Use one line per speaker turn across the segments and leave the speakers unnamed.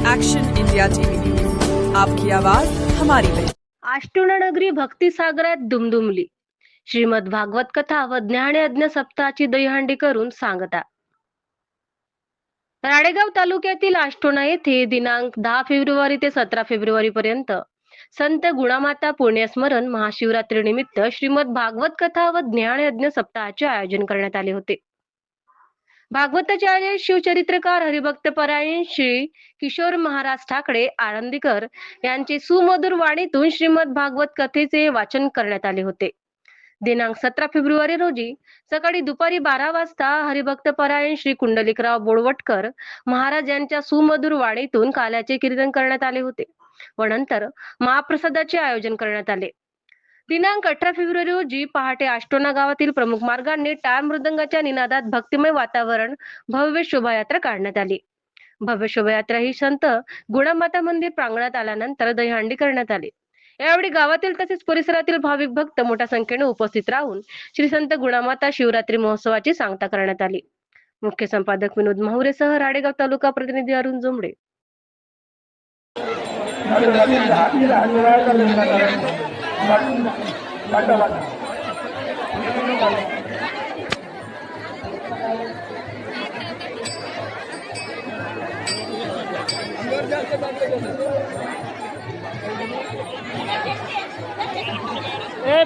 Action India TV news, आपकी आवाज हमारी पहचान।
आष्टोना नगरी भक्ती सागरात दुमदुमली। श्रीमद भागवत कथा व ज्ञानयज्ञ सप्ताहाची दहीहंडी करून सांगता। राळेगाव तालुक्यातील आष्टोना येथे दिनांक 10 फेब्रुवारी ते 17 फेब्रुवारी पर्यंत संत गुणामाता पुण्यस्मरण महाशिवरात्रीनिमित्त श्रीमद भागवत कथा व ज्ञानयज्ञ सप्ताहाचे आयोजन करण्यात आले होते। भागवताचार्य शिवचरित्रकार हरिभक्तपरायण श्री किशोर महाराज ठाकरे आळंदीकर यांचे सुमधुर वाणीतून श्रीमद भागवत कथेचे वाचन करण्यात आले होते। दिनांक 17 फेब्रुवारी रोजी सकाळी दुपारी 12 वाजता हरिभक्तपरायण श्री कुंडलिकराव बोळवटकर महाराज यांच्या सुमधुर वाणीतून काल्याचे कीर्तन करण्यात आले होते व नंतर महाप्रसादाचे आयोजन करण्यात आले। दिनांक 18 फेब्रुवारी रोजी पहाटे आष्टोना गावातील प्रमुख मार्गाने टाळ मृदंगाच्या निनादात भक्तिमय वातावरण भव्य शोभायात्रा काढण्यात आली। भव्य शोभायात्रा ही संत गुणामाता मंदिर प्रांगणात आल्यानंतर दहीहंडी करण्यात आली। यावेळी गावातील तसेच परिसरातील भाविक भक्त मोठ्या संख्येने उपस्थित राहून श्री संत गुणामाता शिवरात्री महोत्सवाची सांगता करण्यात आली। मुख्य संपादक विनोद माहुरेसह राळेगाव तालुका प्रतिनिधी अरुण जोमडे।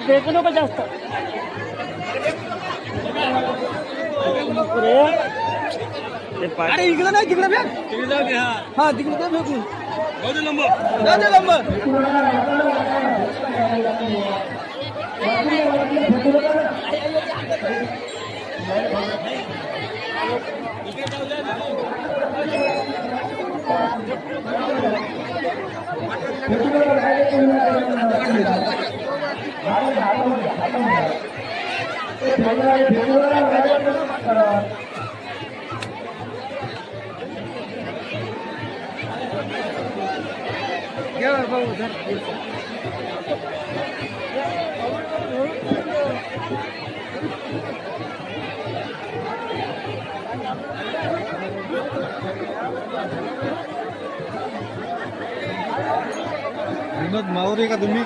फेकू नको जास्त अरे इकडे नाही तिकडे हा तिकडे फेकून विनोद माहुरे का तुम्ही?